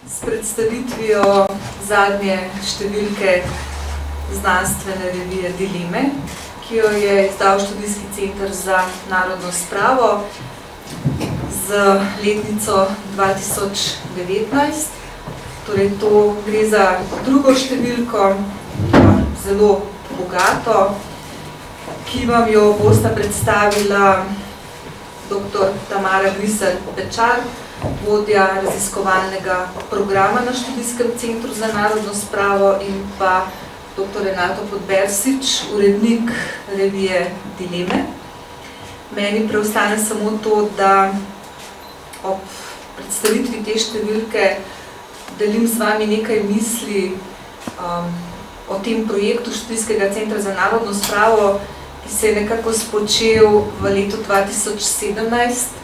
s predstavitvijo zadnje številke znanstvene revije Dileme, ki jo je izdal Študijski center za narodno spravo z letnico 2019. Torej, to gre za drugo številko, zelo bogato, ki vam jo bosta predstavila dr. Tamara Griser-Pečar, vodja raziskovalnega programa na Študijskem centru za narodno spravo, in pa dr. Renato Podbersič, urednik revije Dileme. Meni preostane samo to, da ob predstavitvi te številke delim z vami nekaj misli o tem projektu Študijskega centra za narodno spravo, ki se je nekako spočel v letu 2017,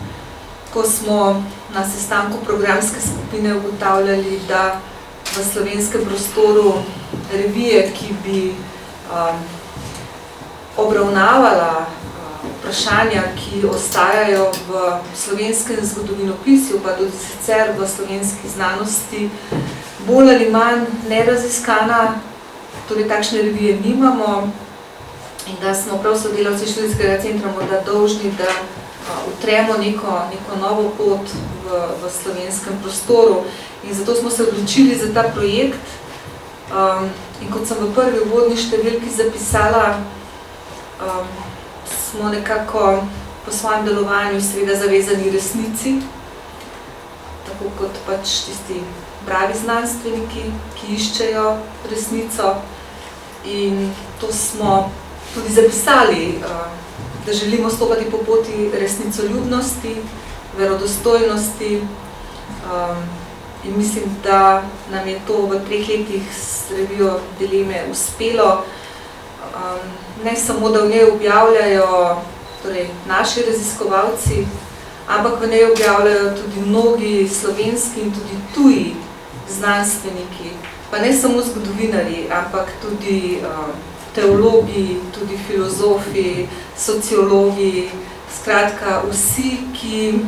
ko smo na sestanku programske skupine ugotavljali, da v slovenskem prostoru revije, ki bi obravnavala vprašanja, ki ostajajo v slovenskem zgodovinopisju, pa tudi sicer v slovenski znanosti, bolj ali manj neraziskana, torej takšne revije nimamo, in da smo prav sodelavci Študijskega centra morda dolžni, da utremo neko novo pot v slovenskem prostoru. In zato smo se odločili za ta projekt. In kot sem v prvi uvodni številki zapisala, smo nekako po svojem delovanju seveda zavezani resnici, tako kot pač tisti pravi znanstveniki, ki iščejo resnico. In to smo tudi zapisali, da želimo stopati po poti resnicoljubnosti, verodostojnosti, in mislim, da nam je to v 3 letih s revijo Dileme uspelo. Ne samo, da v njej objavljajo torej, naši raziskovalci, ampak v njej objavljajo tudi mnogi slovenski in tudi tuji znanstveniki, pa ne samo zgodovinarji, ampak tudi teologi, tudi filozofi, sociologi, skratka vsi, ki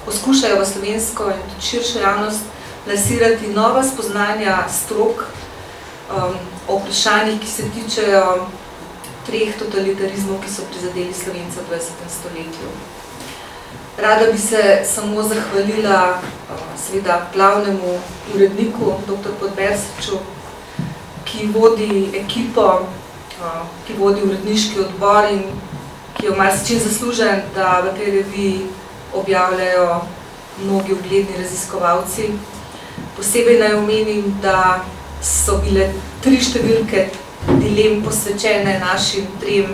poskušajo v slovensko in tudi širšo javnost plasirati nova spoznanja strok o vprašanjih, ki se tičejo 3 totalitarizmov, ki so prizadeli Slovence v 20. stoletju. Rada bi se samo zahvalila seveda glavnemu uredniku, dr. Podbersiču, ki vodi ekipo, ki vodi uredniški odbor in ki je marsičem zaslužen, da v tej reviji objavljajo mnogi ugledni raziskovalci. Posebej naj omenim, da so bile 3 številke dilem posvečene našim 3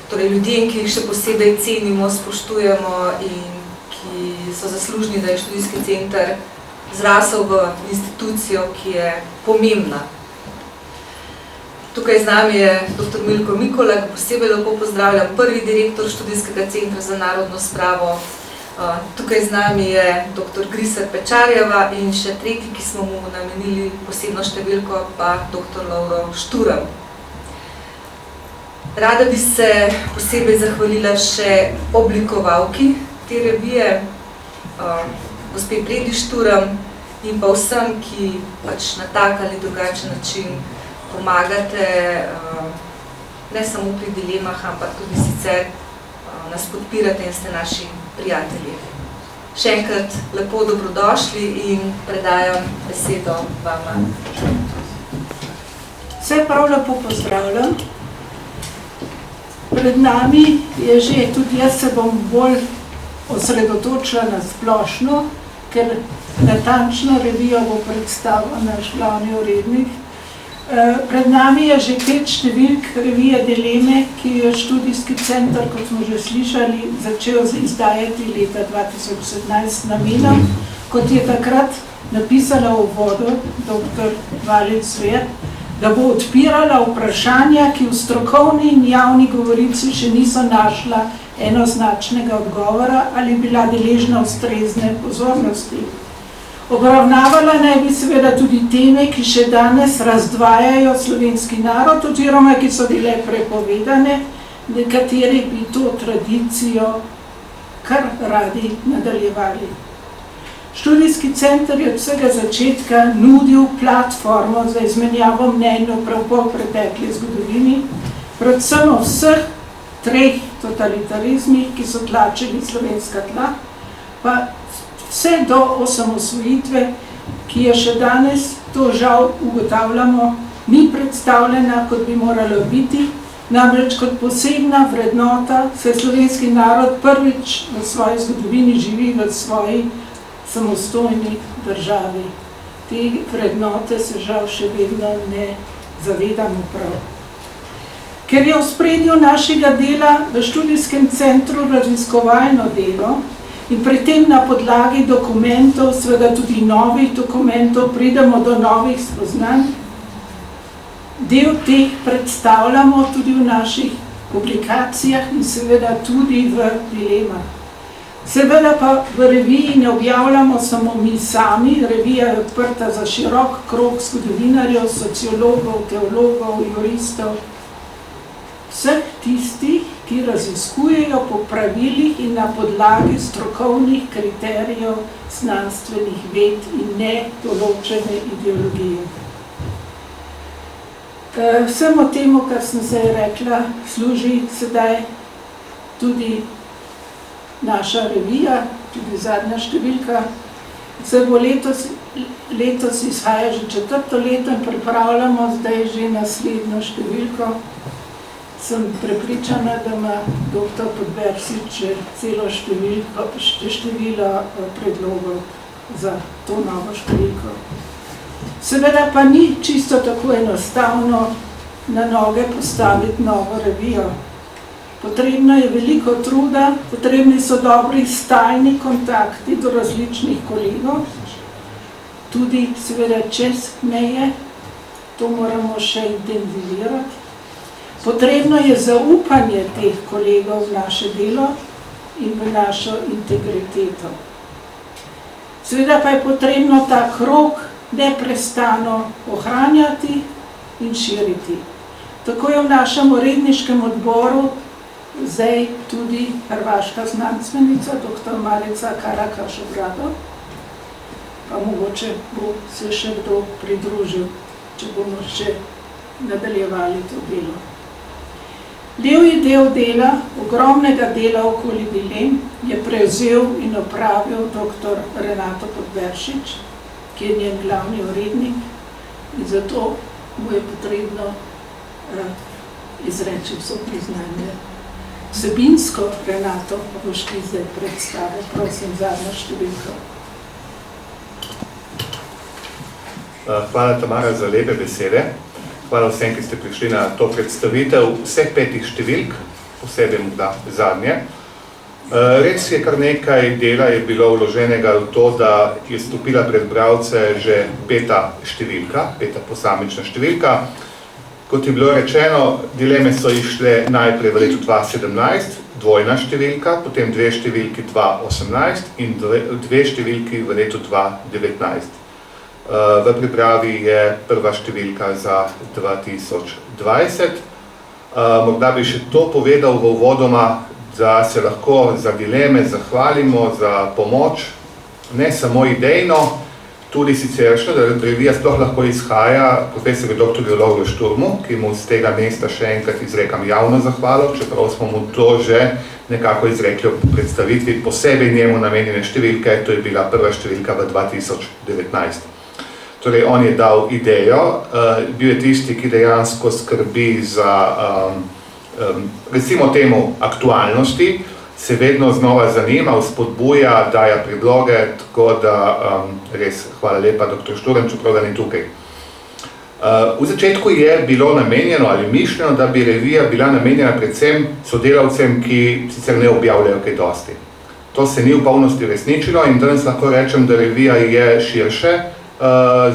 torej ljudem, ki jih še posebej cenimo, spoštujemo in ki so zaslužni, da je Študijski center zrasel v institucijo, ki je pomembna. Tukaj z nami je dr. Milko Mikola, ki posebej lepo pozdravljam, prvi direktor Študijskega centra za narodno spravo. Tukaj z nami je dr. Griser-Pečarjeva in še tretji, ki smo mu namenili posebno številko, pa dr. Lovro Šturm. Rada bi se posebej zahvalila še oblikovalki te revije, gospe Bredi Šturm, in pa vsem, ki pač na tak ali drugačen način pomagate, ne samo pri dilemah, ampak tudi sicer nas podpirate in ste naši prijatelji. Še enkrat lepo dobrodošli in predajam besedo vama. Vse prav lepo pozdravljam. Pred nami je že, tudi jaz se bom bolj osredotočila na splošno, ker natančno revijo bo predstavil naš glavni urednik. Pred nami je že 5 številk revije Dileme, ki jo Študijski center, kot smo že slišali, začel izdajati leta 2017 namenom, kot je takrat napisala v uvodu dr. Valid Svet, da bo odpirala vprašanja, ki v strokovni in javni govorici še niso našla enoznačnega odgovora ali bila deležna ustrezne pozornosti. Obravnavala naj bi seveda tudi teme, ki še danes razdvajajo slovenski narod, oziroma ki so bile prepovedane, nekateri bi to tradicijo kar radi nadaljevali. Študijski center je od vsega začetka nudil platformo za izmenjavo mnenj prav po pretekli zgodovini, predvsem o vseh 3 totalitarizmih, ki so tlačili slovenska tla, pa vse do osamosvojitve, ki je še danes, to žal ugotavljamo, ni predstavljena, kot bi morala biti, namreč kot posebna vrednota, saj slovenski narod prvič v svoji zgodovini živi v svoji samostojni državi. Te vrednote se žal še vedno ne zavedamo prav. Ker je v ospredju našega dela v študijskem centru raziskovalno delo in pri tem na podlagi dokumentov, seveda tudi novih dokumentov, pridemo do novih spoznanj, del teh predstavljamo tudi v naših publikacijah in seveda tudi v dilemah. Seveda pa v reviji ne objavljamo samo mi sami, revija je odprta za širok krog zgodovinarjev, sociologov, teologov, juristov, vseh tistih, ki raziskujejo po pravilih in na podlagi strokovnih kriterijev znanstvenih ved in ne določene ideologije. Vsemu temu, kar sem zdaj rekla, služi sedaj tudi naša revija, tudi zadnja številka. Se bo letos izhaja že 4. leto in pripravljamo zdaj že naslednjo številko. Sem prepričana, da ima dr. Podbersič celo število predlogov za to novo številko. Seveda pa ni čisto tako enostavno na noge postaviti novo revijo. Potrebno je veliko truda, potrebni so dobri stalni kontakti do različnih kolegov, tudi seveda čez meje, to moramo še intenzivirati. Potrebno je zaupanje teh kolegov v naše delo in v našo integriteto. Seveda pa je potrebno ta krog neprestano ohranjati in širiti. Tako je v našem uredniškem odboru zdaj tudi hrvaška znanstvenica, dr. Marica Karakaš-Obradov, pa mogoče bo se še kdo pridružil, če bomo še nadaljevali to delo. Levji del dela, ogromnega dela okoli dilem, je prevzel in opravil dr. Renato Podberšič, ki je njen glavni urednik, in zato mu je potrebno izreči vso priznanje. Vsebinsko Renato pa boš ti zdaj predstavil, prosim, zadnjo številko. Hvala, Tamara, za lepe besede. Hvala vsem, ki ste prišli na to predstavitev vseh 5 številk, posebej morda zadnje. Res je, kar nekaj dela je bilo vloženega v to, da je stopila pred bralce že 5. številka, 5. posamična številka. Kot je bilo rečeno, dileme so išle najprej v letu 2017, dvojna številka, potem 2 številki 2018 in 2 številki v letu 2019. V pripravi je prva številka za 2020. Morda bi še to povedal v uvodoma, da se lahko za dileme zahvalimo za pomoč, ne samo idejno, tudi siceršno, da revija sploh lahko izhaja profesorju dr. Lovru Šturmu, ki mu z tega mesta še enkrat izrekam javno zahvalo, čeprav smo mu to že nekako izrekli v predstavitvi posebej njemu namenjene številke, to je bila prva številka v 2019. Torej, on je dal idejo, bil je tisti, ki dejansko skrbi za, recimo temu, aktualnosti, se vedno znova zanima, vzpodbuja, daje predloge, tako da res hvala lepa dr. Šturm, čeprav ga ni tukaj. V začetku je bilo namenjeno ali mišljeno, da bi revija bila namenjena predvsem sodelavcem, ki sicer ne objavljajo kaj dosti. To se ni v polnosti uresničilo in danes lahko rečem, da revija je širše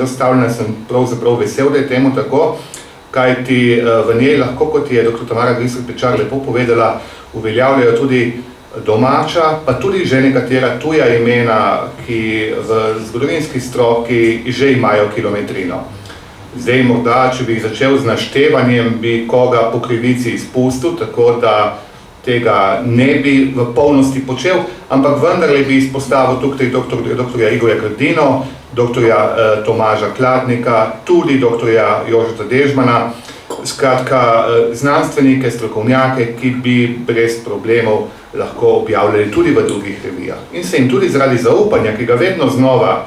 zastavljena, sem pravzaprav vesel, da je temu tako, kajti v njej lahko, kot je dr. Tamara Grisler-Pečar lepo povedala, uveljavljajo tudi domača, pa tudi že nekatera tuja imena, ki v zgodovinski stroki že imajo kilometrino. Zdaj morda, če bi začel z naštevanjem, bi koga po krivici izpustil, tako da tega ne bi v polnosti počel, ampak vendarle bi izpostavil tukaj doktorja Igorja Grdino, doktorja Tomaža Kladnika, tudi doktorja Jožeta Dežmana, skratka znanstvenike, strokovnjake, ki bi brez problemov lahko objavljali tudi v drugih revijah. In se jim tudi zaradi zaupanja, ki ga vedno znova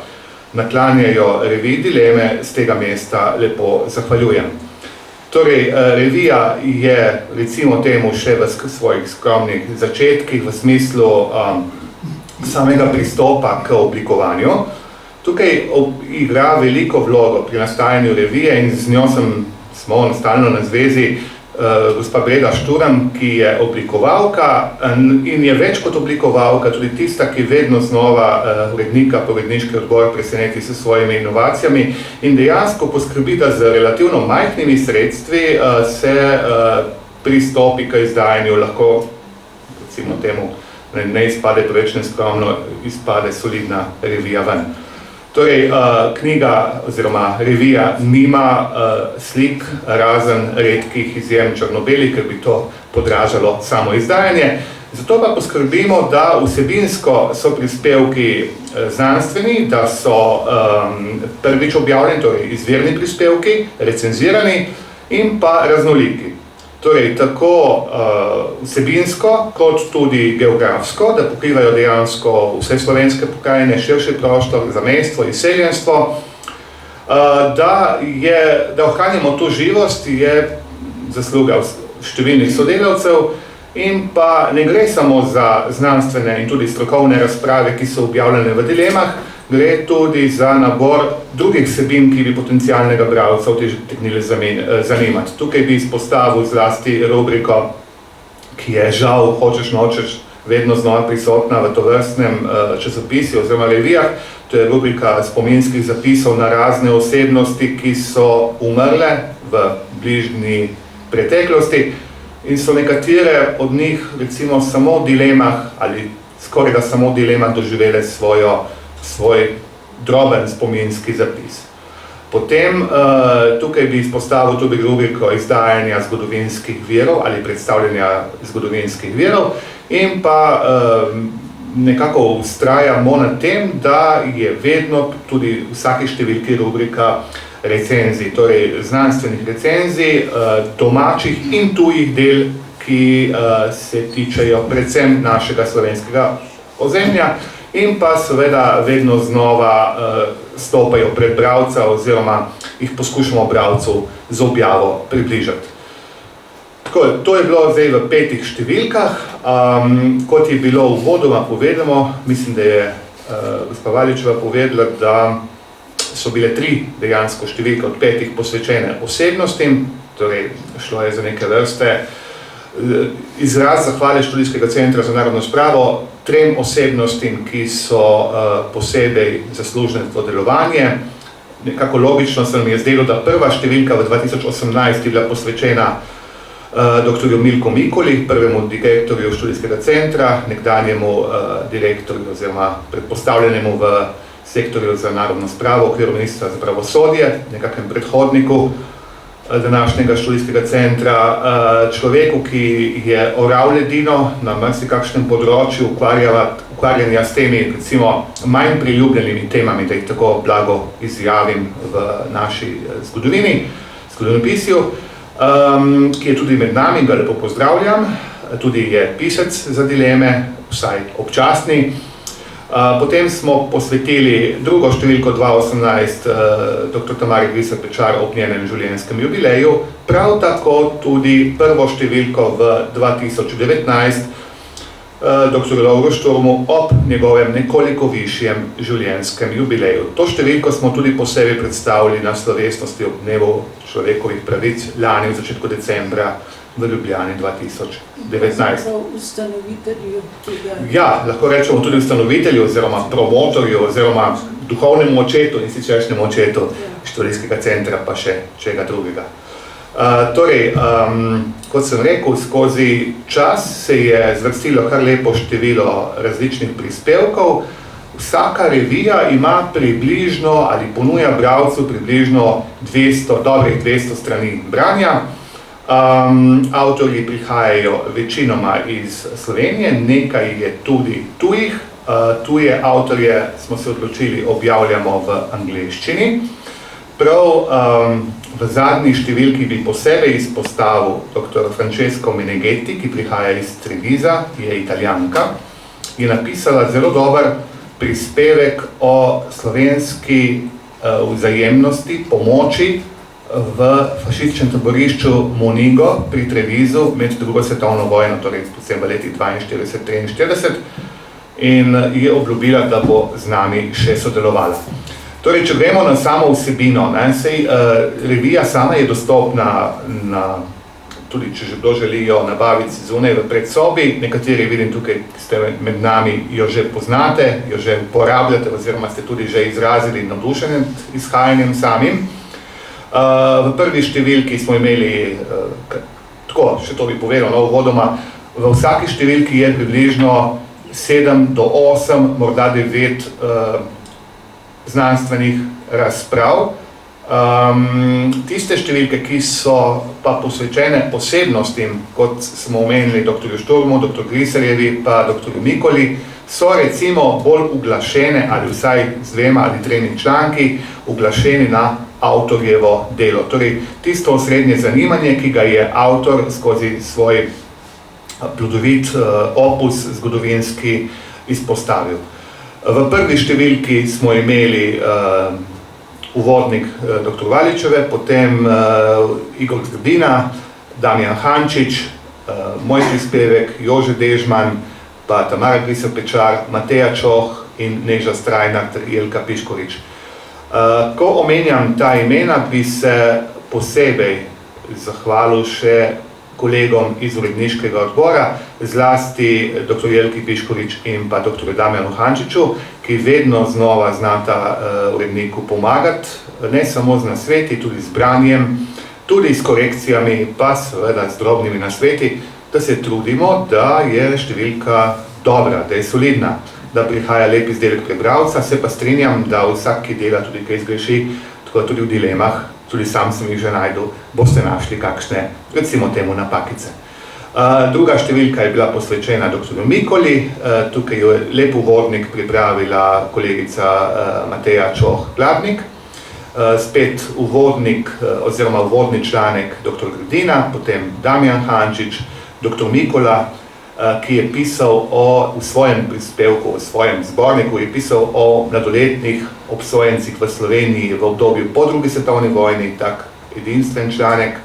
naklanjajo reviji Dileme, z tega mesta lepo zahvaljujem. Torej, revija je, recimo temu, še v svojih skromnih začetkih v smislu samega pristopa k oblikovanju. Tukaj igra veliko vlogo pri nastajanju revije in z njo smo stalno na zvezi gospa Breda Šturm, ki je oblikovalka in je več kot oblikovalka, tudi tista, ki vedno znova urednika, uredniški odbor preseneti s svojimi inovacijami in dejansko poskrbi, da z relativno majhnimi sredstvi se pristopi k izdajanju lahko, recimo temu, ne izpade preveč neskromno, izpade solidna revija ven. Torej, knjiga oziroma revija nima slik, razen redkih izjem črno-belih, ker bi to podražalo samo izdajanje. Zato pa poskrbimo, da vsebinsko so prispevki znanstveni, da so prvič objavljeni, torej izvirni prispevki, recenzirani in pa raznoliki. Torej, tako vsebinsko, kot tudi geografsko, da pokrivajo dejansko vse slovenske pokrajine, širši prostor, zamejstvo, izseljenstvo. Da ohranimo to živost, je zasluga številnih sodelavcev in pa ne gre samo za znanstvene in tudi strokovne razprave, ki so objavljene v Dilemah, gre tudi za nabor drugih vsebin, ki bi potencialnega bralca utegnili zanimati. Tukaj bi izpostavil zlasti rubriko, ki je žal, hočeš nočeš, vedno znova prisotna v tovrstnem časopisju oziroma revijah. To je rubrika spominskih zapisov na razne osebnosti, ki so umrle v bližnji preteklosti in so nekatere od njih recimo samo v Dilemah ali skoraj da samo v Dilemah doživele svoj droben spominski zapis. Potem tukaj bi izpostavil tudi rubriko izdajanja zgodovinskih virov ali predstavljanja zgodovinskih virov in pa nekako vztrajamo na tem, da je vedno tudi v vsaki številki rubrika recenzij, torej znanstvenih recenzij, domačih in tujih del, ki se tičejo predvsem našega slovenskega ozemlja in pa seveda vedno znova stopajo pred bralca oziroma jih poskušamo bralcu z objavo približati. Tako, to je bilo zdaj v 5 številkah. Kot je bilo uvodoma povedano, mislim, da je gospa Valičeva povedala, da so bile 3 dejansko številke od 5 posvečene osebnostim, torej šlo je za neke vrste izraz zahvale Študijskega centra za narodno spravo 3 osebnostim, ki so posebej zaslužne za delovanje. Nekako logično se nam je zdelo, da prva številka v 2018 je bila posvečena doktorju Milku Mikoli, prvemu direktorju Študijskega centra, nekdanjemu direktorju oziroma predpostavljenemu v sektorju za narodno spravo, v okviru ministra za pravosodje, nekakvem predhodniku današnjega študijskega centra, človeku, ki je oral ledino na marsikakšnem področju ukvarjanja s temi, recimo, manj priljubljenimi temami, da jih tako blago izjavim v naši zgodovinopisju, ki je tudi med nami, ga lepo pozdravljam, tudi je pisec za Dileme, vsaj občasni. Potem smo posvetili drugo številko 2018 dr. Tamari Griser Pečar ob njenem življenjskem jubileju, prav tako tudi prvo številko v 2019 dr. Lovru Šturmu ob njegovem nekoliko višjem življenjskem jubileju. To številko smo tudi posebej predstavili na slovesnosti ob dnevu človekovih pravic lani v začetku decembra v Ljubljani 2019. Ustanovitelju tega. Ja, lahko rečemo tudi ustanovitelju oziroma promotorju oziroma duhovnemu očetu in siceršnjemu očetu Študijskega centra pa še čega drugega. Torej, kot sem rekel, skozi čas se je zvrstilo kar lepo število različnih prispevkov. Vsaka revija ima približno ali ponuja bralcu približno dobrih 200 strani branja. Avtorji prihajajo večinoma iz Slovenije, nekaj je tudi tujih. Tuje avtorje smo se odločili objavljamo v angleščini. Prav v zadnji številki bi posebej izpostavil dr. Francesco Meneghetti, ki prihaja iz Trevisa, je Italijanka, je napisala zelo dober prispevek o slovenski vzajemnosti, pomoči v fašističnem taborišču Monigo pri Trevisu med drugo svetovno vojno, torej predvsem v letih 42-43, in je obljubila, da bo z nami še sodelovala. Torej, če gremo na samo vsebino, revija sama je dostopna tudi, če že kdo želijo nabaviti zunaj v predsobi. Nekateri vidim tukaj, ki ste med nami, jo že poznate, jo že uporabljate, oziroma ste tudi že izrazili navdušenje izhajanjem samim. V prvi številki smo imeli, tako, še to bi povedal, uvodoma, v vsaki številki je približno 7 do 8, morda 9 znanstvenih razprav. Tiste številke, ki so pa posvečene posebnostim, kot smo omenili dr. Šturmu, dr. Griserjevi pa dr. Mikoli, so recimo bolj uglašene, ali vsaj z 2 ali 3 članki, uglašeni na avtorjevo delo. Torej, tisto osrednje zanimanje, ki ga je avtor skozi svoj plodovit opus zgodovinski izpostavil. V prvi številki smo imeli uvodnik dr. Valičeve, potem Igor Grdina, Damjan Hančič, moj prispevek, Jože Dežman, pa Tamara Griser-Pečar, Mateja Čoh in Neža Strajnar ter Jelka Piškorič. Ko omenjam ta imena, bi se posebej zahvalil še kolegom iz uredniškega odbora, zlasti dr. Jelki Piškorič in pa dr. Damjanu Hančiču, ki vedno znova znata uredniku pomagati, ne samo z nasveti, tudi z branjem, tudi s korekcijami, pa seveda z drobnimi nasveti, da se trudimo, da je številka dobra, da je solidna, da prihaja lep izdelek prebralca, se pa strinjam, da vsak, ki dela tudi kaj zgreši, tako tudi v dilemah, tudi sam sem jih že najdel, boste našli kakšne, recimo temu, napakice. Druga številka je bila posvečena dr. Mikoli, tukaj je lep uvodnik pripravila kolegica Mateja Čoh-Gladnik, spet uvodnik oziroma uvodni članek dr. Grdina, potem Damjan Hančič, dr. Mikola, ki je pisal v svojem prispevku, v svojem zborniku, je pisal o mladoletnih obsojencih v Sloveniji v obdobju po drugi svetovni vojni, tak edinstven članek.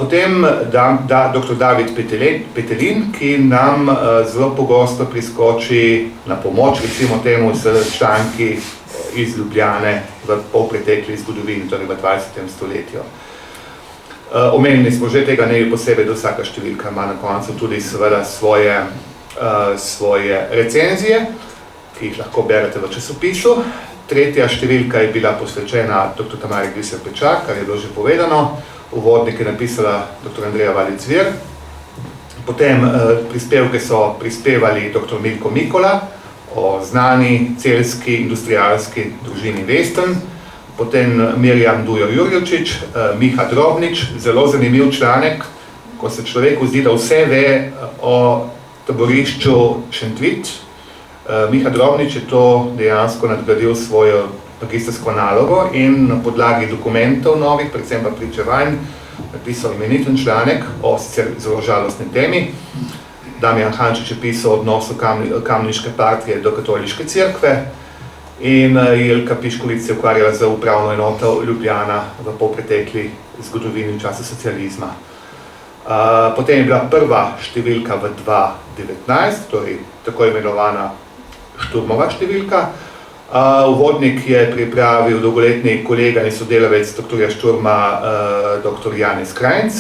Potem dr. David Petelin, ki nam zelo pogosto priskoči na pomoč, recimo temu s članki iz Ljubljane v polpretekli zgodovini, torej v 20. stoletju. Omenili smo že tega, ne bi posebej, da vsaka številka ima na koncu tudi seveda svoje recenzije, ki jih lahko berete v časopisu. Tretja številka je bila posvečena dr. Tamari Griser-Pečar, kar je bilo že povedano. Uvodnik je napisala dr. Andreja Valic-Zvir. Potem prispevke so prispevali dr. Milko Mikola o znani celjski industrialski družini Vesten, potem Mirjam Dujo-Jurjočič, Miha Drobnič, zelo zanimiv članek, ko se človeku zdi, da vse ve o taborišču Šentvid. Miha Drobnič je to dejansko nadgradil svojo magistrsko nalogo in na podlagi dokumentov novih, predvsem pa pričevanj, napisal imeniten članek o sicer zelo žalostni temi. Damjan Hančič je pisal o odnosu Kamniške partije do katoliške cerkve in Jelka Piškorič se ukvarjala z upravno enoto Ljubljana v polpretekli zgodovini v času socializma. Potem je bila prva številka v 2019, torej tako imenovana Šturmova številka. Uvodnik je pripravil dolgoletni kolega in sodelavec dr. Šturma, dr. Janez Krajnc.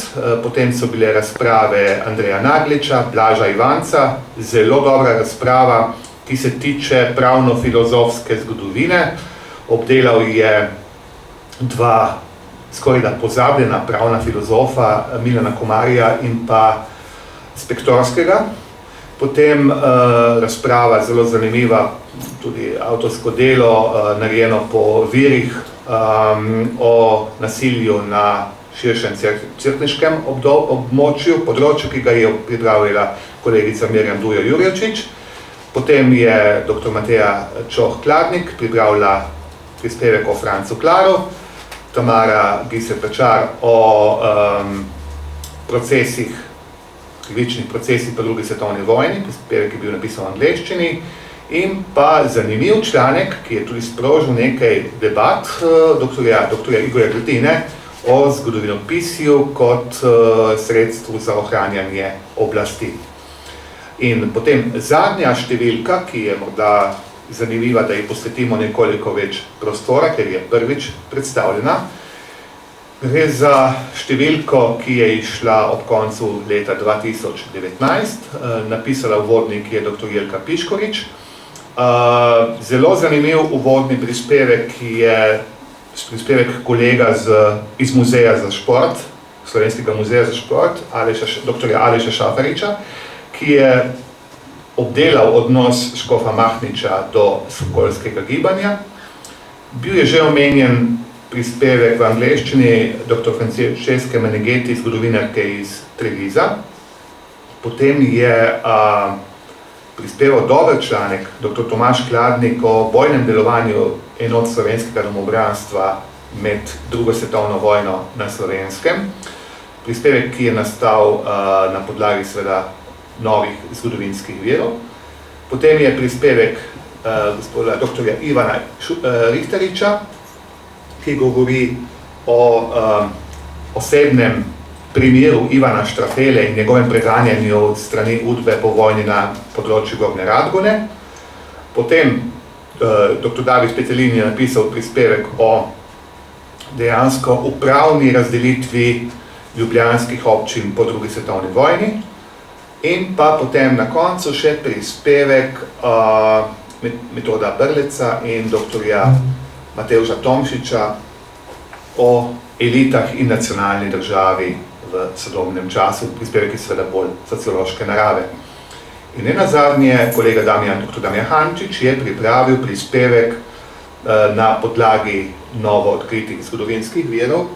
Potem so bile razprave Andreja Nagliča, Blaža Ivanca, zelo dobra razprava, ki se tiče pravno-filozofske zgodovine. Obdelal je dva skorajda pozabljena pravna filozofa, Milana Komarja in pa Spektorskega. Potem razprava, zelo zanimiva, tudi avtorsko delo, narejeno po virih, o nasilju na širšem cerkniškem področju, ki ga je pripravila kolegica Mirjam Dujo-Jurječič. Potem je dr. Mateja Čoh-Kladnik pripravila prispevek o Francu Klaru, Tamara Giser-Pečar o krivičnih procesih po drugi svetovni vojni, prispevek je bil napisan v angleščini, in pa zanimiv članek, ki je tudi sprožil nekaj debat dr. Igorja Grdine o zgodovinopisju kot sredstvu za ohranjanje oblasti. In potem zadnja številka, ki je morda zanimiva, da ji posvetimo nekoliko več prostora, ker je prvič predstavljena. Gre za številko, ki je išla ob koncu leta 2019, napisala uvodnik je dr. Jelka Piškorič. Zelo zanimiv uvodni prispevek, ki je prispevek kolega iz Muzeja za šport, Slovenskega muzeja za šport, dr. Aleša Šafariča, ki je obdelal odnos škofa Mahniča do sokolskega gibanja. Bil je že omenjen prispevek v angleščini dr. Francesche Meneghetti, zgodovinarke iz Treviza. Potem je prispeval dober članek dr. Tomaž Kladnik o bojnem delovanju enot slovenskega domobranstva med drugo svetovno vojno na Slovenskem. Prispevek, ki je nastal na podlagi seveda novih zgodovinskih virov. Potem je prispevek gospoda dr. Ivana Richteriča, ki govori o osebnem primeru Ivana Štrafele in njegovem preganjanju od strani Udbe po vojni na področju Gornje Radgone. Potem dr. David Petelin je napisal prispevek o dejansko upravni razdelitvi ljubljanskih občin po drugi svetovni vojni. In pa potem na koncu še prispevek Metoda Brleca in dr. Matevža Tomšiča o elitah in nacionalni državi v sodobnem času, prispevek je seveda bolj sociološke narave. In nenazadnje kolega dr. Damjan Hančič je pripravil prispevek na podlagi novo odkritih zgodovinskih virov,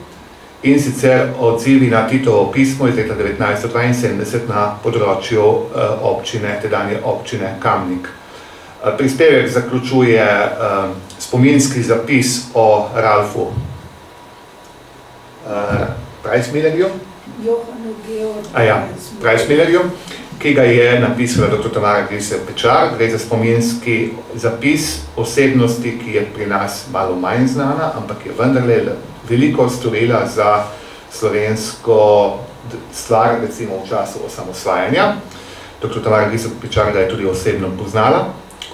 in sicer odzivi na Titovo pismo iz leta 1972 na področju tedanje občine Kamnik. Prispevek zaključuje spominski zapis o Ralfu Preismillerju, ki ga je napisala dr. Tamara Giser-Pečar. Gre za spominski zapis osebnosti, ki je pri nas malo manj znana, ampak je vendarle veliko storila za slovensko stvar, recimo v času osamosvajanja. Dr. Tamara Giser-Pečar ga je tudi osebno poznala,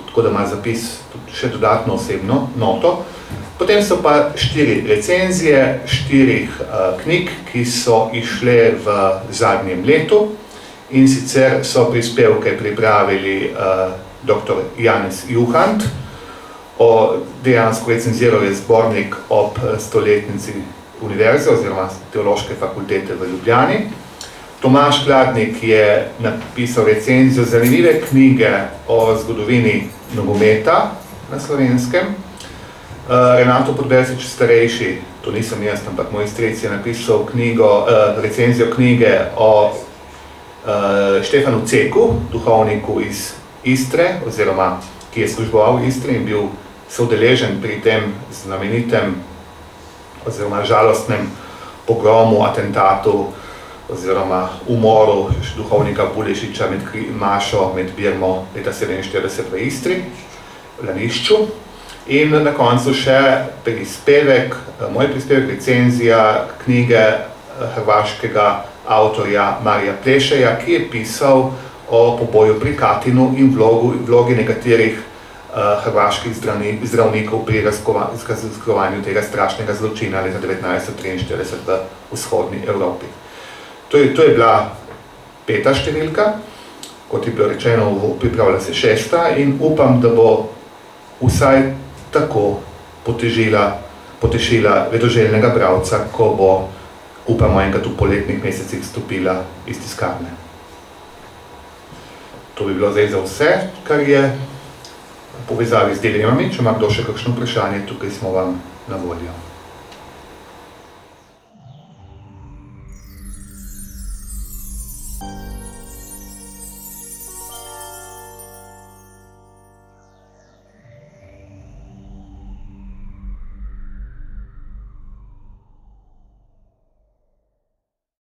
tako da ima zapis še dodatno osebno noto. Potem so pa 4 recenzije 4 knjig, ki so išle v zadnjem letu, in sicer so prispevke pripravili dr. Janez Juhant, dejansko recenziral je zbornik ob stoletnici univerze oziroma Teološke fakultete v Ljubljani. Tomaž Kladnik je napisal recenzijo zanimive knjige o zgodovini nogometa na Slovenskem. Renato Podbersič starejši, to nisem jaz, ampak moj stric je napisal recenzijo knjige o Štefanu Ceku, duhovniku iz Istre, oziroma ki je služboval v Istri in bil soudeležen pri tem znamenitem oziroma žalostnem pogromu, atentatu oziroma umoru duhovnika Bulešiča med mašo med Birmo leta 1947 v Istri, v Lanišču. In na koncu še moj prispevek, recenzija knjige hrvaškega avtorja Marija Plešeja, ki je pisal o poboju pri Katinu in vlogi nekaterih hrvaških zdravnikov pri razkrovanju tega strašnega zločina leta 1943 v vzhodni Evropi. To je bila 5. številka, kot je bilo rečeno, pripravlja se 6. in upam, da bo vsaj tako potešila vedoželjnega bralca, ko bo, upamo, enkrat v poletnih mesecih stopila iz tiskarne. To bi bilo zdaj za vse, kar je v povezavi z dilemami. Če ima kdo še kakšno vprašanje, tukaj smo vam na voljo.